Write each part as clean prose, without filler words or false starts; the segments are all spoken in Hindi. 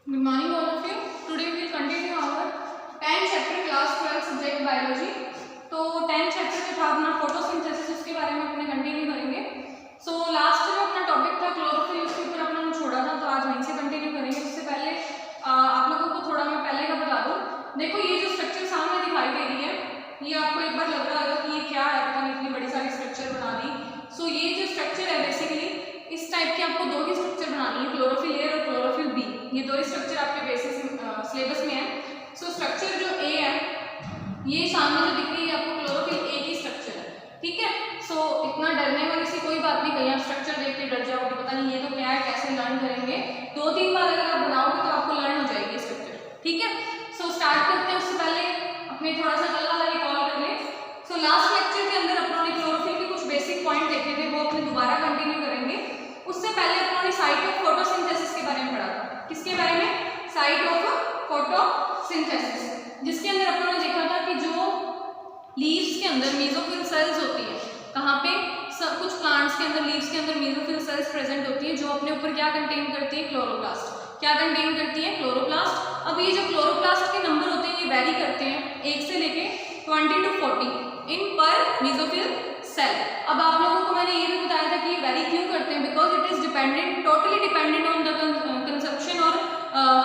Good morning all of you. Today we will continue our 10th chapter class 12 subject biology. तो 10th chapter जो था अपना फोटोसिंथेसिस उसके बारे में अपने कंटिन्यू करेंगे. सो लास्ट जो अपना टॉपिक था क्लोरोफिल उसके ऊपर अपना छोड़ा था, तो आज वहीं से कंटिन्यू करेंगे. उससे पहले आप लोगों को थोड़ा मैं पहले का बता दूँ. देखो ये जो स्ट्रक्चर सामने दिखाई दे रही है ये आपको एक बार लग रहा होगा कि ये क्या है, पता नहीं इतनी बड़ी सारी स्ट्रक्चर बना दी. सो ये जो स्ट्रक्चर है बेसिकली इस टाइप के आपको दो ही स्ट्रक्चर बनानी है, क्लोरोफिल ए और क्लोरोफिल बी. ये दो ही स्ट्रक्चर आपके बेसिस सिलेबस में है. सो स्ट्रक्चर जो ए है ये सामने जो दिख रही है आपको क्लोरोफिल ए की स्ट्रक्चर है, ठीक है. सो इतना डरने वाली सी कोई बात नहीं, कहीं आप स्ट्रक्चर देख के डर जाओगे पता नहीं ये तो क्या है, कैसे लर्न करेंगे. 2-3 बार अगर आप बनाओगे तो आपको लर्न हो जाएगी स्ट्रक्चर, ठीक है. सो स्टार्ट करते हैं. उससे पहले अपने थोड़ा सा कल वाला रिकॉल कर लें. सो लास्ट लेक्चर के अंदर अपनों ने क्लोरोफिल के कुछ बेसिक पॉइंट देखे थे, वो अपने दोबारा कंटिन्यू करेंगे. उससे पहले अपनों ने साइट ऑफ फोटोसिंथेसिस के बारे में पढ़ा था. किसके बारे में? साइट ऑफ फोटोसिंथेसिस, जिसके अंदर अपनों ने देखा था कि जो लीव्स के अंदर मेसोफिल सेल्स होती है, कहाँ पे कुछ प्लांट्स के अंदर लीव्स के अंदर मेसोफिल सेल्स प्रेजेंट होती है जो अपने ऊपर क्या कंटेन करती है? क्लोरोप्लास्ट. क्या कंटेन करती है? क्लोरोप्लास्ट. अब ये जो क्लोरोप्लास्ट के नंबर होते हैं ये वैरी करते हैं 1 से लेके 20 to 40 इन पर मेसोफिल सेल. अब आप लोगों को मैंने ये भी बताया था कि ये वैरी क्यों करते हैं, because it is dependent, totally dependent on the consumption और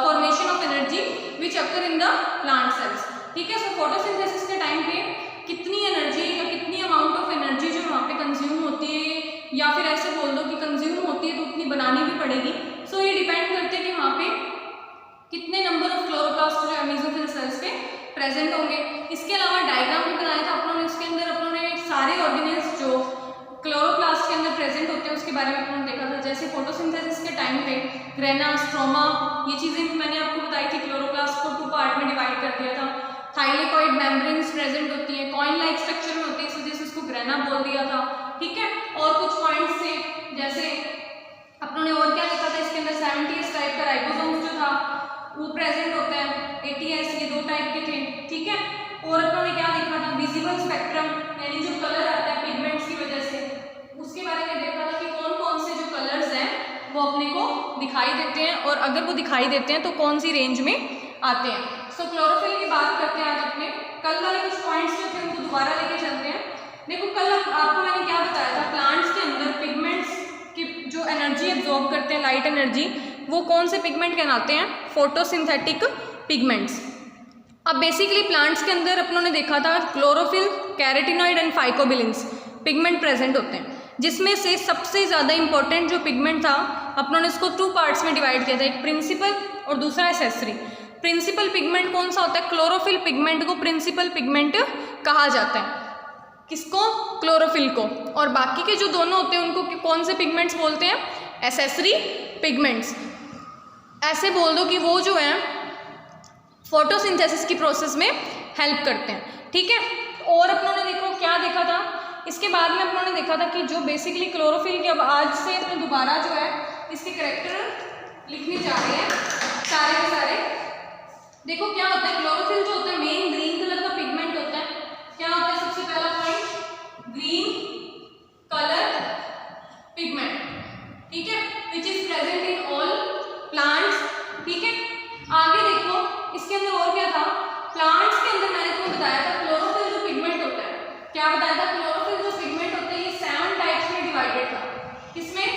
formation of energy which occur in the plant cells, ठीक है. सो फोटोसिंथेसिस के टाइम पे कितनी एनर्जी या कितनी अमाउंट ऑफ एनर्जी जो वहाँ पे कंज्यूम होती है, या फिर ऐसे बोल दो कि कंज्यूम होती है तो उतनी बनानी भी पड़ेगी. सो ये डिपेंड करते हैं कि वहाँ पे कितने नंबर ऑफ क्लोरोप्लास्ट जो है मेसोफिल सेल्स पे प्रेजेंट होंगे. इसके अलावा डायग्राम भी बनाया था अपनों ने. उसके अंदर अपनों ने सारे ऑर्गेनेल्स जो क्लोरोप्लास्ट के अंदर प्रेजेंट होते हैं उसके बारे में अपनों ने देखा था. जैसे फोटोसिंथेसिस के टाइम पे ग्रेना, स्ट्रोमा, ये चीज़ें भी मैंने आपको बताई थी. क्लोरोप्लास्ट को 2 पार्ट में डिवाइड कर दिया था. थाइलेकॉइड मेम्ब्रेन्स प्रेजेंट होती है, कॉइन लाइक स्ट्रक्चर में होती है, इस वजह से उसको ग्रेना बोल दिया था, ठीक है. और कुछ पॉइंट्स थे जैसे अपनों ने और क्या देखा था इसके अंदर 70s टाइप का राइबोसोम्स जो था वो प्रेजेंट होता है. 80s ये 2 टाइप के थे, ठीक है. और अपनों ने क्या देखा था? विजिबल स्पेक्ट्रम, यानी जो कलर आता है पिगमेंट्स की वजह से, उसके बारे में देखा था कि कौन कौन से जो कलर्स हैं वो अपने को दिखाई देते हैं, और अगर वो दिखाई देते हैं तो कौन सी रेंज में आते हैं. सो क्लोरोफिल की बात करते हैं आज अपने. कल वाले कुछ पॉइंट्स जो थे उनको दोबारा लेके चलते हैं. देखो कल आपको मैंने क्या बताया था, प्लांट्स के अंदर पिगमेंट्स की जो एनर्जी एब्जॉर्ब करते हैं, लाइट एनर्जी, वो कौन से पिगमेंट कहलाते हैं? Photosynthetic pigments. अब बेसिकली प्लांट्स के अंदर अपनों ने देखा था chlorophyll, carotenoid and phycobilins pigment present होते हैं, जिसमें से सबसे ज़्यादा इंपॉर्टेंट जो पिगमेंट था अपनों ने इसको 2 पार्ट्स में डिवाइड किया था, एक प्रिंसिपल और दूसरा एसेसरी. प्रिंसिपल पिगमेंट कौन सा होता है? क्लोरोफिल पिगमेंट को प्रिंसिपल पिगमेंट कहा जाता है. किसको? क्लोरोफिल को. और बाकी के जो दोनों होते हैं उनको कौन से पिगमेंट्स बोलते हैं? Accessory pigments. ऐसे बोल दो कि वो जो है फोटोसिंथेसिस की प्रोसेस में हेल्प करते हैं, ठीक है. और अपनों ने देखो क्या देखा था इसके बाद में, अपनों ने देखा था कि जो बेसिकली क्लोरोफिल के, अब आज से अपने दोबारा जो है इसके कैरेक्टर लिखने जा रहे हैं सारे के सारे. देखो क्या होता है, क्लोरोफिल जो होता है मेन ग्रीन कलर का पिगमेंट होता है. क्या होता है? सबसे पहला पॉइंट ग्रीन कलर पिगमेंट, ठीक है, which is present in all plants, ठीक है. आगे देखो इसके अंदर और क्या था, प्लांट्स के अंदर मैंने तुम्हें बताया था क्लोरोफिल जो पिगमेंट होता है, क्या बताया था? क्लोरोफिल जो पिगमेंट होता है ये 7 टाइप्स में डिवाइडेड था. किसमें?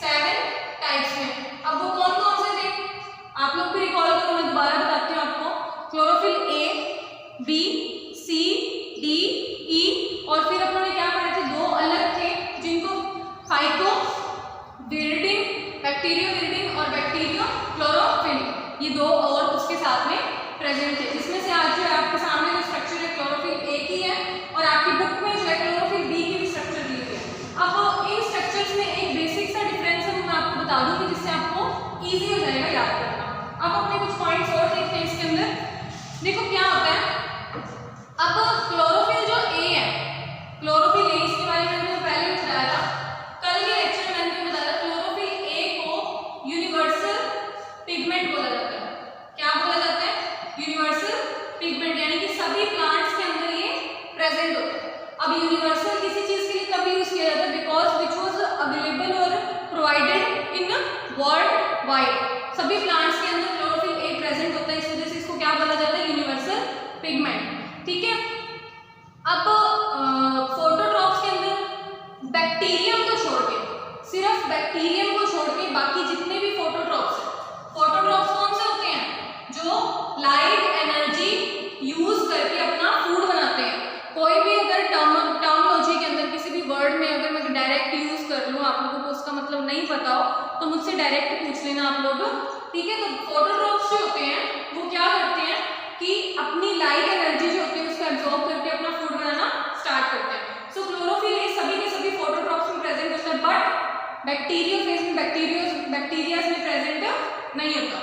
7 टाइप्स में. अब वो कौन कौन से थे आप लोग भी रिकॉल करो, मैं दोबारा बताती हूँ आपको. Chlorophyll A, B, C, D, ई, और फिर अपनों ने क्या पढ़े थे? 2 अलग थे जिनको फाइको विरिडिन, बैक्टीरियोविरिडिन और बैक्टीरियोक्लोरोफिल, ये 2 और उसके साथ में प्रेजेंट थे, जिसमें से आज जो है आपके सामने जो स्ट्रक्चर है क्लोरोफिल ए की है, और आपकी बुक में जो है क्लोरोफिल बी की भी स्ट्रक्चर दी हुई है. अब इन स्ट्रक्चर्स में एक बेसिक सा डिफरेंस है, मैं आपको बता दूंगी जिससे आपको ईजी हो जाएगा याद करना. अब अपने कुछ पॉइंट्स और देखते हैं इसके अंदर. देखो क्या होता है, अब क्लोरोफिल जो ए है, क्लोरोफिल ए, इसके बारे में मैंने पहले बताया था कल के लेक्चर में, मैंने बताया क्लोरोफिल ए को यूनिवर्सल पिगमेंट बोला जाता है. क्या बोला जाता है? यूनिवर्सल पिगमेंट, यानी कि सभी प्लांट्स के अंदर ये प्रेजेंट होता है. अब यूनिवर्सल किसी चीज के लिए तब यूज किया जाता है बिकॉज विच वाज अवेलेबल और प्रोवाइडेड इन वर्ल्ड वाइड. सभी प्लांट्स के अंदर क्लोरोफिल प्रेजेंट होता है, इस वजह से इसको क्या बोला जाता है, यूनिवर्सल पिगमेंट। ठीक है, अब फोटोट्रॉप्स के अंदर बैक्टीरियम को छोड़ के, सिर्फ बैक्टीरियम को छोड़ के बाकी जितने भी फोटोट्रॉप्स हैं, फोटोट्रॉप्स कौन से होते हैं, जो लाइट एनर्जी यूज करके अपना फूड बनाते हैं। कोई भी अगर टर्मोलॉजी के अंदर किसी भी वर्ड में अगर मैं डायरेक्ट यूज कर लूँ, आप लोगों को उसका मतलब नहीं पता हो तो मुझसे डायरेक्ट पूछ लेना आप लोग। ठीक है, तो फोटोट्रॉप्स जो होते हैं वो क्या करते हैं कि अपनी लाइट एनर्जी जो होती है उसको एब्जॉर्ब करके अपना फूड बनाना स्टार्ट करते हैं। सो क्लोरोफिल ये सभी के सभी फोटोट्रॉप्स में प्रेजेंट होता है, बट बैक्टीरियोफेज में बैक्टीरिया में प्रेजेंट नहीं होता।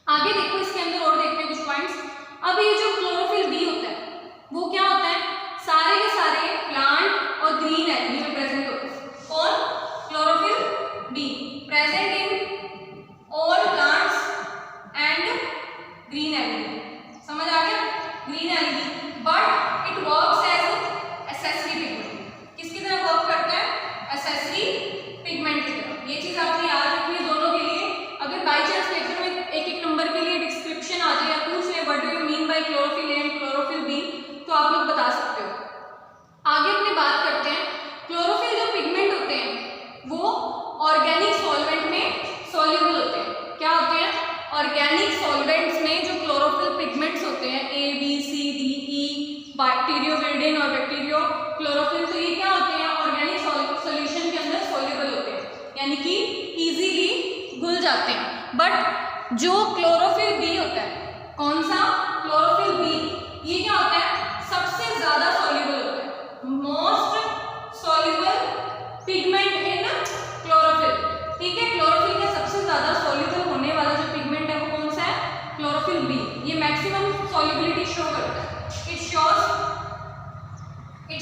आगे देखो, इसके अंदर और देखते हैं कुछ पॉइंट्स। अब ये जो क्लोरोफिल बी होता है वो क्या होता है, सारे के सारे प्लांट और ग्रीन एल्गी में प्रेजेंट होते हैं। कौन, chlorophyll B present in all plants and green algae. समझ आ गया, green algae, but it works as accessory pigment. किसकी तरह वर्क करता है, एसेसरी पिगमेंट की तरह। ये चीज आपने याद रखनी है दोनों के लिए। अगर बाई चांस लेक्चर में एक एक नंबर के लिए डिस्क्रिप्शन आ जाए या पूछ ले what do you mean by chlorophyll A and chlorophyll B, तो आप लोग बता सकते हो। आगे अपनी बात करते हैं, क्लोरोफिल जो पिगमेंट होते हैं वो ऑर्गेनिक सॉल्वेंट में सॉल्युबल होते हैं। क्या होते हैं, ऑर्गेनिक सॉल्वेंट्स में जो क्लोरोफिल पिगमेंट्स होते हैं A B C D E, बैक्टीरियोविरिडिन और बैक्टीरियो क्लोरोफिल, तो ये क्या होते हैं, ऑर्गेनिक सॉल्यूशन के अंदर सॉल्युबल होते हैं, यानी कि इजीली घुल जाते हैं। बट जो क्लोरोफिल बी होता है, कौन सा, क्लोरोफिल बी, ये क्या होता है, सबसे ज्यादा सॉल्युबल होता है, मोस्ट सॉल्युबल पिगमेंट इन क्लोरोफिल। ठीक है, क्लोरोफिल का सबसे ज्यादा सॉल्युबल होने वाला जो पिगमेंट है वो कौन सा है, क्लोरोफिल बी। ये मैक्सिमम सॉल्युबिलिटी शो करता है, इट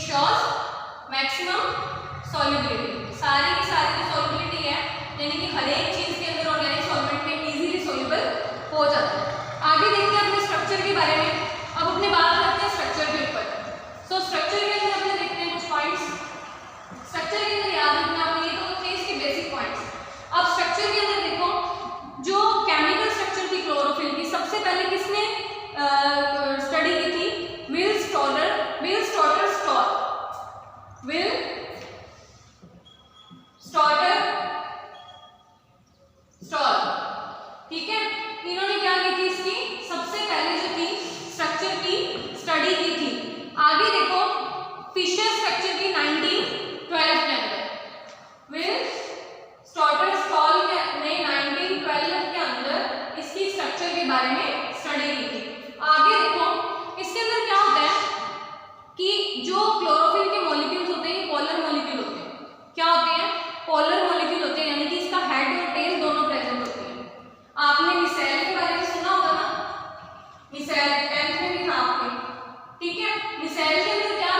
शोज मैक्सिमम सॉल्युबिलिटी। सारी की सारी जो सॉल्युबिलिटी है, यानी कि हर एक चीज के अंदर ऑर्गेनिक सॉल्वेंट में इजीली सॉल्युबल हो जाता है। आगे देखते हैं अपने स्ट्रक्चर के बारे में। अब अपने बात करते हैं स्ट्रक्चर के ऊपर। सो स्ट्रक्चर के अंदर अपने देखते हैं कुछ पॉइंट्स। स्ट्रक्चर के अंदर याद रखना आपने, ये तो थे इसके बेसिक पॉइंट्स। अब स्ट्रक्चर के अंदर देखो, जो केमिकल स्ट्रक्चर थी क्लोरोफिल की, सबसे पहले किसने स्टडी की थी, विल स्टॉलर स्टॉल। ठीक है, इन्होंने क्या की थी, इसकी सबसे पहले जो थी स्ट्रक्चर की स्टडी की थी। आगे देखो, फिशर स्ट्रक्चर की 1912 के अंदर, विल स्टॉलर ने 1912 के अंदर इसकी स्ट्रक्चर के बारे में स्टडी की थी। आगे देखो, इसके अंदर क्या होता है कि जो क्लोरोफिल के मॉलिक्यूल्स होते हैं, पोलर मॉलिक्यूल होते हैं। क्या होते हैं, पोलर मॉलिक्यूल होते हैं, यानी कि इसका हेड और टेल दोनों प्रेजेंट होते हैं। आपने मिसाइल के बारे में सुना होगा ना, मिसाइल 10th में भी था आपने। ठीक है, मिसाइल के अंदर क्या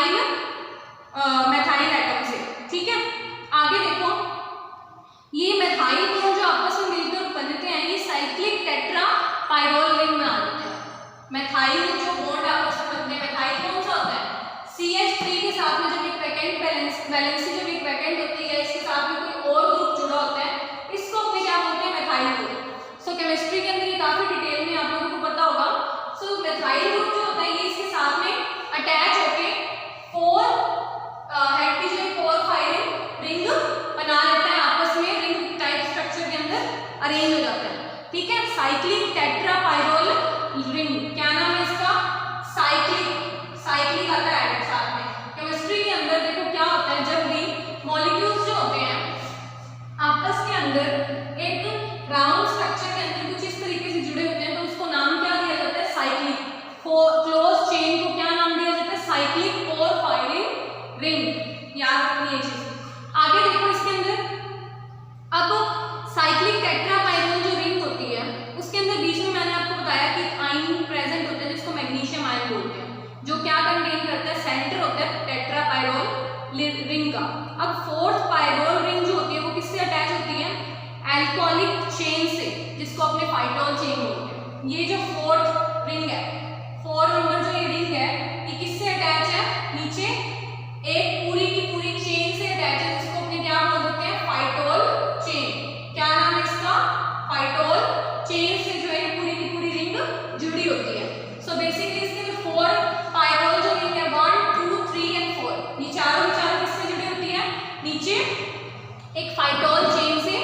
मिथाइल एटम से। ठीक है, आगे देखो, ये मिथाइल ग्रुप जो आपस में मिलकर बनते हैं ये साइक्लिक टेट्रा पाइरोल रिंग में आ जाते हैं। मिथाइल जो बॉन्ड आपस में बनते हैं, मिथाइल कौन सा होता है, CH3 के साथ में जब एक वैकेंट वैलेंसी जब एक वैकेंट होती है, इसके साथ में कोई और ग्रुप जुड़ा होता है, इसको अपने क्या बोलते हैं, मिथाइल ग्रुप। सो केमिस्ट्री के अंदर ये काफी डिटेल में आप लोगों को पता होगा। सो मिथाइल ग्रुप जो होता है ये इसके साथ में अटैच होके हेड की जो 4 फाइरिंग रिंग बना लेता है, आपस में रिंग टाइप स्ट्रक्चर के अंदर अरेंज हो जाता है। ठीक है, साइक्लिक टेट्रा पाइरोल रिंग, क्या नाम है इसका, साइक्लिक आता है साथ में। केमिस्ट्री के अंदर देखो क्या होता है, जब भी मॉलिक्यूल्स जो होते हैं आपस के अंदर एक राउंड स्ट्रक्चर के अंदर कुछ इस तरीके से जुड़े होते हैं, तो उसको नाम क्या दिया जाता है, साइक्लिक। क्लोज चेन को क्या नाम दिया जाता है, साइक्लिक कोर फायरिंग रिंग। याद रखनी है चीज। आगे देखो इसके अंदर, अब साइक्लिक टेट्रा पाइरोल जो रिंग होती है उसके अंदर बीच में मैंने आपको बताया कि आयन प्रेजेंट होता है जिसको मैग्नीशियम आयन बोलते हैं, जो क्या कंटेन करता है, सेंटर होता है टेट्रा पाइरोल रिंग का। अब फोर्थ पाइरोल रिंग जो होती है वो किससे अटैच होती है, एल्कोहलिक चेन से, जिसको अपने फाइटोल चेन बोलते हैं। ये जो फोर्थ रिंग है, 4 नंबर जो ये रिंग है, ये किससे अटैच है, नीचे एक पूरी की पूरी चेन से अटैच है, जिसको अपने क्या बोल देते हैं, फाइटोल चेन। क्या नाम है इसका, फाइटोल चेन से जो है पूरी की पूरी रिंग जुड़ी होती है। सो बेसिकली इसके जो 4 पाइरोल जो रिंग है 1 2 3 एंड 4, ये चारों किससे जुड़ी होती है, नीचे एक फाइटोल चेन से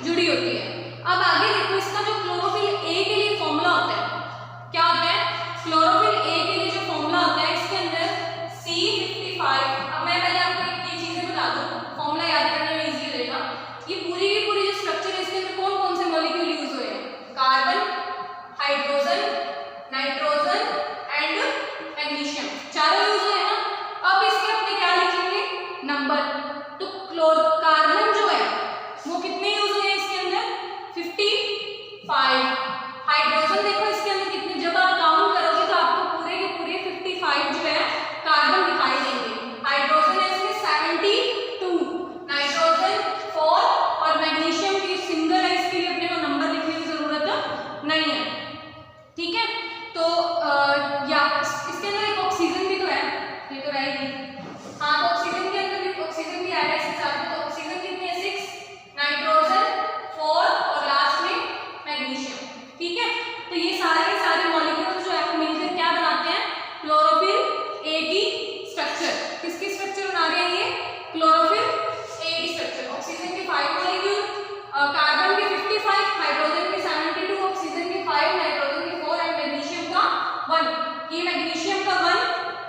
जुड़ी होती है। अब आगे देखो, इसका जो क्लोरोफिल ए के लिए फॉर्मूला होता है, क्या होता है, क्लोरोफिल ए के लिए जो फॉर्मूला होता है इसके अंदर C55। अब मैं पहले आपको ये चीजें बता दूं, फॉर्मूला याद करने में इजी हो जाएगा। ये पूरी की पूरी जो स्ट्रक्चर है इसके अंदर कौन कौन से मॉलिक्यूल यूज हुए हैं, carbon, hydrogen, nitrogen and magnesium, चारों यूज हुए हैं ना। अब इसके अपने क्या लिखेंगे, नंबर। तो कार्बन जो है वो कितने यूज हुए हैं इसके अंदर, 55। हाइड्रोजन देखो इसके अंदर कितने, जब आप काउंट करोगे तो आपको पूरे के पूरे 55 जो है कार्बन दिखाई देंगे। हाइड्रोजन है इसमें 72, नाइट्रोजन 4 और मैग्नीशियम की सिंगल है, इसके लिए अपने को नंबर लिखने की जरूरत नहीं है। ठीक है, तो या इसके अंदर एक ऑक्सीजन भी तो है, ये तो रहेगी, हाँ, तो ऑक्सीजन के अंदर भी ऑक्सीजन भी ऐड है इसके साथ में। तो ऑक्सीजन कितनी है, 6, नाइट्रोजन 4 और लास्ट में मैग्नीशियम। ठीक है, तो ये सारे मॉलिक्यूल्स जो है मिलकर क्या बनाते हैं, क्लोरोफिल ए की स्ट्रक्चर। किसकी स्ट्रक्चर बना रहे हैं ये, क्लोरोफिल ए की स्ट्रक्चर। ऑक्सीजन के 5 मॉलिक्यूल, कार्बन के 55, हाइड्रोजन के 72, ऑक्सीजन के 5, नाइट्रोजन के 4 एंड मैग्नीशियम का 1। ये मैग्नीशियम का 1,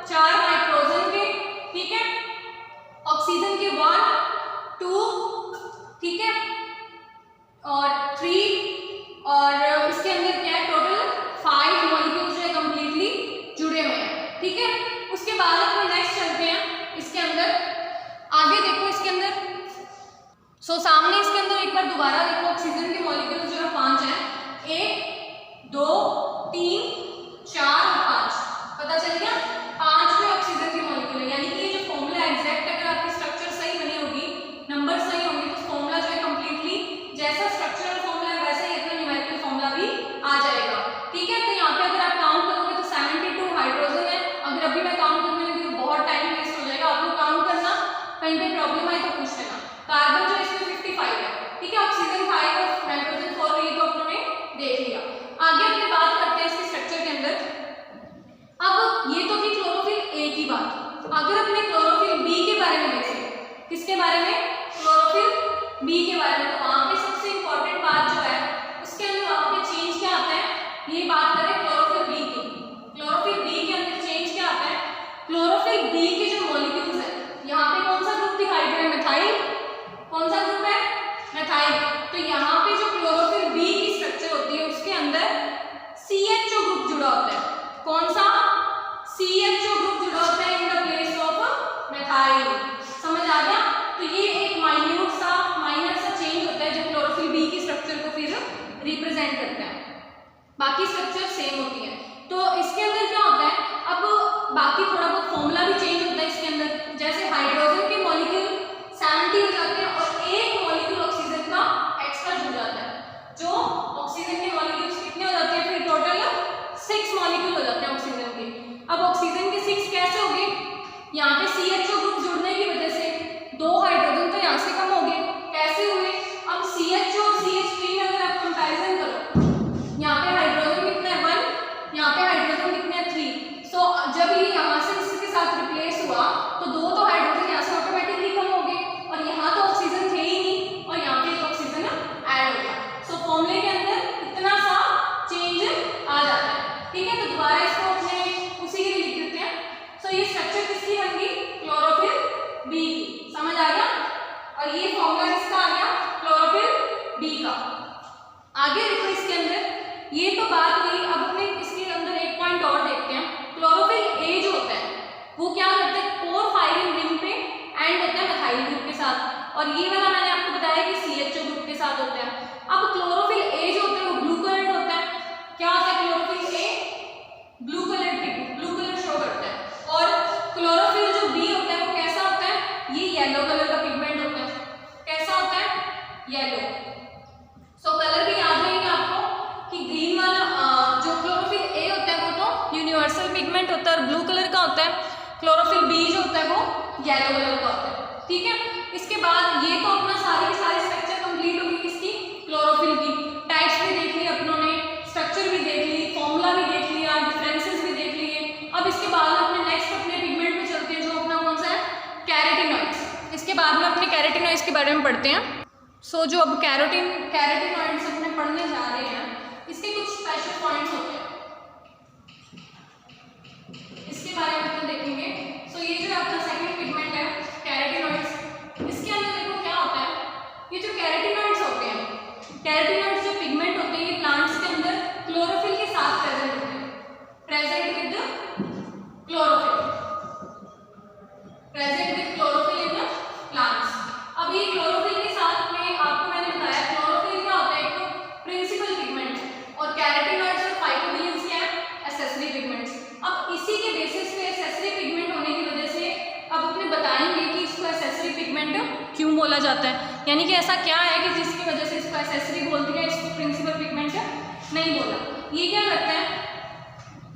4 नाइट्रोजन के, ठीक है, ऑक्सीजन के 1 2, ठीक है, और 3, और इसके अंदर क्या है, टोटल 5 मॉलिक्यूल्स जो है कंप्लीटली जुड़े हुए हैं। ठीक है, उसके बाद अपन नेक्स्ट चलते हैं इसके अंदर। आगे देखो इसके अंदर, सामने इसके अंदर एक बार दोबारा देखो, ऑक्सीजन के मॉलिक्यूल्स जो है 5 हैं, 1 2 3 4 और 5, पता चल गया, 5 में ऑक्सीजन के मॉलिक्यूल है। यानी कि ये जो फॉर्मूला एग्जैक्ट, अगर आपकी स्ट्रक्चर सही बनी होगी, नंबर सही होंगे, तो फॉर्मूला जो है कंप्लीटली जैसा स्ट्रक्चरल फॉर्मूला है वैसे ही अपना न्यूमेरिकल फॉर्मूला भी आ जाएगा। ठीक है, तो यहाँ पे अगर आप काउंट करोगे तो 72 हाइड्रोजन है। अगर अभी मैं काउंट करने लगी तो बहुत टाइम वेस्ट हो जाएगा, आप लोग काउंट करना, कहीं पे प्रॉब्लम आई तो पूछ लेना। कार्बन जो इसमें 55 है, ठीक है, ऑक्सीजन 5 और नाइट्रोजन 4, ये तो अपने देख लिया। आगे अपनी बात करते हैं इसके स्ट्रक्चर के अंदर। अब ये तो थी क्लोरोफिल ए की बात। अगर अपने क्लोरोफिल बी के बारे में देखें, किसके बारे में, क्लोरोफिल बी के बारे में, तो वहां पे सबसे इंपॉर्टेंट बात जो है उसके अंदर वहां पे चेंज क्या आता है, ये बात करें क्लोरोफिल बी की। क्लोरोफिल बी के अंदर चेंज क्या आता है, क्लोरोफिल बी के जो मॉलिक्यूल्स है, यहाँ पे कौन सा ग्रुप दिखाई दे रहा है, मिथाइल। कौन सा ग्रुप है, मिथाइल। तो यहाँ पे जो क्लोरोफिल बी की स्ट्रक्चर होती है उसके अंदर CHO ग्रुप जुड़ा होता है। कौन सा, CHO ग्रुप जुड़ा होता है in the place of methyl. समझ आ गया। तो ये एक माइनर सा चेंज होता है जो CH2 और CH3 में अगर आप कंपैरिजन करो, यहाँ पे हाइड्रोजन कितना है 1, यहाँ पे हाइड्रोजन कितने हैं 3। सो जब ये यहाँ से इसके साथ रिप्लेस हुआ तो दो तो हाइड्रोजन यहाँ से ऑटोमेटिकली कम हो गए, और यहाँ तो ऑक्सीजन थे ही नहीं, और यहाँ पे एक ऑक्सीजन ऐड हो गया। सो फॉर्मूले के अंदर इतना सा चेंज आ जाता है, ठीक है। तो दोबारा इसको अपने उसी के लिए लिख देते हैं। सो ये स्ट्रक्चर किसकी बन गई, क्लोरोफिल बी की, समझ आ गया। और ये फॉर्मूला किसका आ गया, क्लोरोफिल बी का। आगे देखो इसके अंदर, ये तो बात हुई। अब अपने इसके अंदर एक पॉइंट और देखते हैं। क्लोरोफिल ए जो होता है वो क्या करता है, पोर फायरिंग रिंग पे एंड होता है मिथाइल ग्रुप के साथ, और ये वाला मैंने आपको बताया कि CHO ग्रुप के साथ होता है। अब क्लोरोफिल ए जो होता है वो ब्लू कलर होता है। क्या होता है chlorophyll A, blue colour show करता है। और क्लोरोफिल जो बी होता है वो कैसा होता है, ये येलो कलर का पिगमेंट होता है। कैसा होता है, येलो। सो कलर भी याद रहेगा आपको कि ग्रीन वाला जो क्लोरोफिल ए होता है वो तो यूनिवर्सल पिगमेंट होता है और ब्लू कलर का होता है। क्लोरोफिल बी जो होता है वो येलो कलर का होता है, ठीक है। इसके बाद ये तो अपना सारे स्ट्रक्चर कंप्लीट होगी किसकी, क्लोरोफिल की। टाइप्स भी देख ली अपनों ने, स्ट्रक्चर भी देख ली, फॉर्मूला भी देख लिया, डिफरेंसेस भी देख लिए। अब इसके बाद अपने नेक्स्ट अपने पिगमेंट में चलते हैं, जो अपना कौन सा है, कैरोटीनॉइड्स। इसके बाद में अपने कैरोटीनॉइड्स के बारे में पढ़ते हैं। सो जो अब कैरोटीनॉइड्स अपने पढ़ने जा रहे हैं, इसके कुछ स्पेशल पॉइंट्स होते हैं, इसके बारे में अपन देखेंगे। सो ये जो अपना सेकंड पिगमेंट है कैरोटीनॉइड्स, इसके अंदर देखो क्या होता है। ये जो कैरोटीनॉइड्स होते हैं, कैरोटीनॉइड्स जो पिगमेंट होते हैं, ये प्लांट्स के अंदर क्लोरोफिल के साथ प्रेजेंट होते हैं, present with chlorophyll in plants. अब ये क्लोरोफिल के साथ में आपको मैंने बताया क्लोरोफिल क्या होता है, एक तो प्रिंसिपल पिगमेंट है, और कैरोटीनॉइड्स और फाइटोबियंस क्या है, एक्सेसरी पिगमेंट्स। अब इसी के बेसिस पे एक्सेसरी पिगमेंट होने की वजह से अब अपने बताएंगे कि इसको एक्सेसरी पिगमेंट क्यों बोला जाता है, यानी कि ऐसा क्या है कि जिसकी वजह से इसको एक्सेसरी बोल दिया, इसको प्रिंसिपल पिगमेंट नहीं बोला। ये क्या करता है,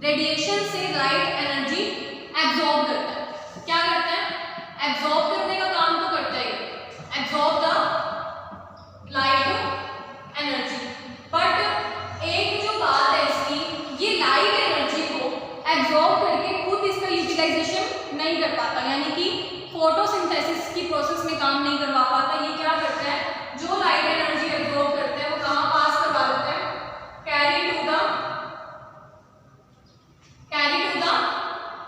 रेडिएशन से लाइट एनर्जी एब्जॉर्ब करता है। क्या करता है, एब्जॉर्ब करने का काम तो करता है, absorb the light energy. But एक जो बात है इसकी, ये लाइट एनर्जी को एब्जॉर्ब करके खुद इसका यूटिलाइजेशन नहीं कर पाता, यानी कि फोटोसिंथेसिस की प्रोसेस में काम नहीं करवा पाता। ये क्या करता है, जो लाइट एनर्जी एब्जॉर्ब करता है वो कहाँ पास करवा देता है, carry to the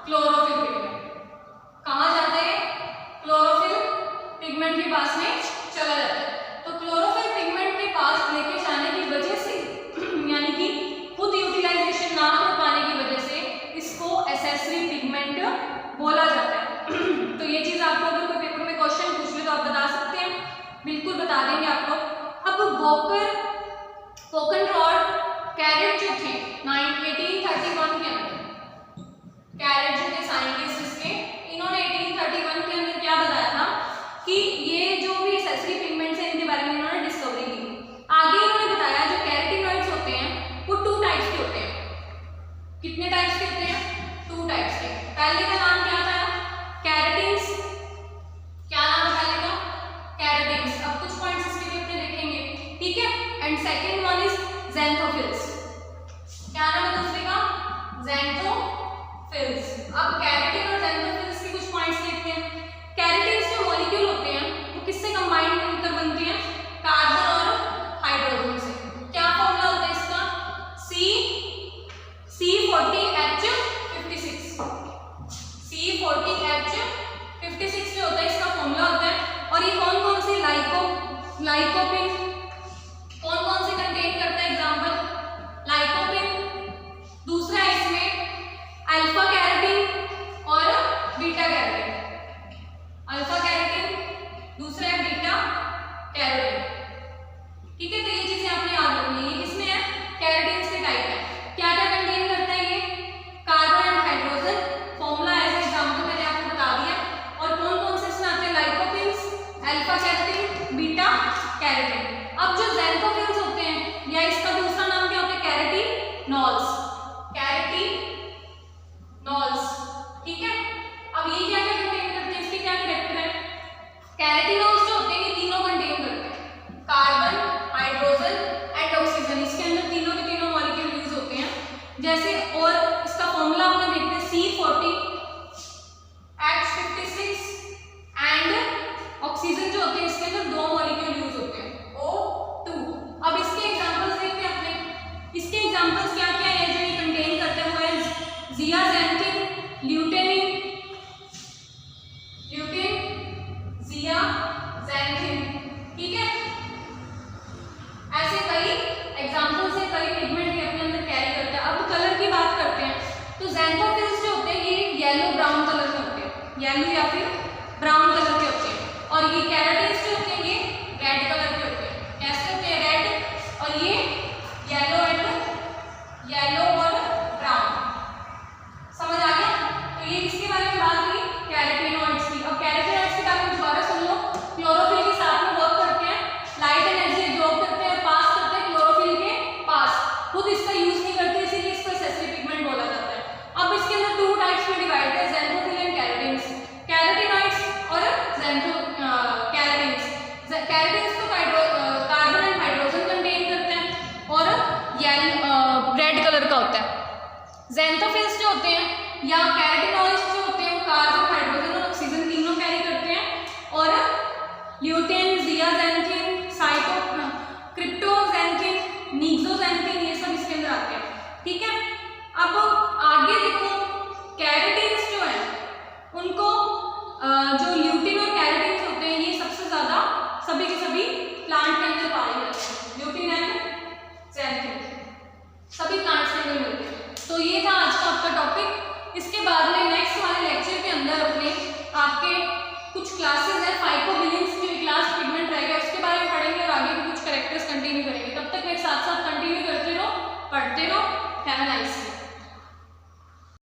chlorophyll pigment. कहाँ जाता है, क्लोरोफिल पिगमेंट के पास में चला जाता है। तो क्लोरोफिल पिगमेंट के पास लेके जाने की वजह से यानी कि खुद यूटिलाइजेशन ना कर पाने की वजह से इसको एक्सेसरी पिगमेंट बोला जाता है। तो ये चीज़ आपको अगर कोई पेपर में क्वेश्चन पूछ ले तो आप बता सकते हैं, बिल्कुल बता देंगे आपको। अब वोकन रॉड कैरेट जो थे 1831 के अंदर, कैरेट जो थे साइंटिस्ट इसके, इन्होंने 1831 के अंदर क्या बताया था कि ये जो भी एक्सेसरी पिगमेंट्स हैं इनके बारे में इन्होंने डिस्कवरी की। आगे इन्होंने बताया जो कैरोटीनॉइड्स होते हैं वो 2 टाइप्स के होते हैं। कितने टाइप्स के होते हैं, 2 टाइप्स के। पहले का नाम क्या था, कैरेटिन्स। क्या नाम है पहले का, कैरेटिन्स। अब कुछ पॉइंट्स इसके भी अपने देखेंगे, ठीक है। And second one is xanthophylls. क्या नाम है दूसरे का, ज़ैंथोफिल्स। अब कैरेटिन और ज़ैंथोफिल्स के कुछ पॉइंट्स देखते हैं। कैरेटिन्स जो मॉलिक्यूल होते हैं वो किससे कंबाइंड मिलकर बनते हैं, कार्बन और हाइड्रोजन से। क्या फॉर्मूला होता है इसका, C40H56 जो होता है इसका फॉर्मूला होता है। और ये कौन कौन से लाइकोपिन कौन कौन से कंटेन करता है, एग्जांपल लाइकोपिन, दूसरा है इसमें अल्फा कैरोटीन और बीटा कैरोटीन। अल्फा कैरोटीन, दूसरा है बीटा ऑक्सीजन, इसके अंदर तीनों के तीनों मॉलिक्यूल यूज होते हैं। जैसे और इसका फॉर्मूला अपने देखते हैं C40H56 एंड ऑक्सीजन जो होते हैं इसके अंदर 2 मॉलिक्यूल यूज होते हैं O2। अब इसके एग्जांपल्स देखते हैं अपने। इसके एग्जांपल्स क्या क्या है जो ये कंटेन करते हैं, वो है जियाजेंथिन, ल्यूटेनिन, जियाजेंथिन, ठीक है। ऐसे कई एग्जांपल्स है, कई पिगमेंट ये अपने अंदर कैरी करते हैं। अब कलर की बात करते हैं तो ज़ैंथोफिल्स जो होते हैं ये येलो ब्राउन कलर के होते हैं, येलो या फिर ब्राउन कलर के होते हैं। और ये कैराटिन्स जो होते हैं ये रेड कलर के होते हैं। कैसे होते हैं? रेड, और ये येलो और ब्राउन। समझ आ गया? तो ये किसके बारे में बात हुई? कैरोटीनॉइड्स की। अब कैरोटीनॉइड्स के बारे में दोबारा सुन लो। क्लोरोफिल के साथ में वर्क करते हैं, लाइट एनर्जी एब्जॉर्ब करते हैं और पास करते हैं क्लोरोफिल के पास, खुद इसका यूज नहीं करते, इसीलिए इसको एसेसरी पिगमेंट बोला जाता है। अब इसके अंदर 2 टाइप्स में डिवाइड है, ज़ैंथोफिल एंड कैरोटीन्स। कैरोटीनॉइड्स और कैरोटीन्स। कैरोटीन्स तो कार्बन एंड हाइड्रोजन कंटेन करते हैं और रेड कलर का होता है। ज़ैंथोफिल्स जो होते हैं या कैरोटीनॉइड्स जो होते हैं वो कार्बन, हाइड्रोजन और ऑक्सीजन तीनों कैरी करते हैं। और ल्यूटेन, जियाजेंथिन, क्रिप्टोजेंथिन, निक्सोजेंथिन, ये सब इसके अंदर आते हैं, ठीक है। अब आगे देखो, कैरोटीन्स जो है उनको जो ल्यूटिन और कैरोटीन्स होते हैं ये सबसे ज्यादा सभी के सभी प्लांट के अंदर पाए जाते हैं। ल्यूटिन एंड ज़ैंथिन सभी प्लांट्स के अंदर मिलते हैं। तो ये था आज का आपका टॉपिक। इसके बाद में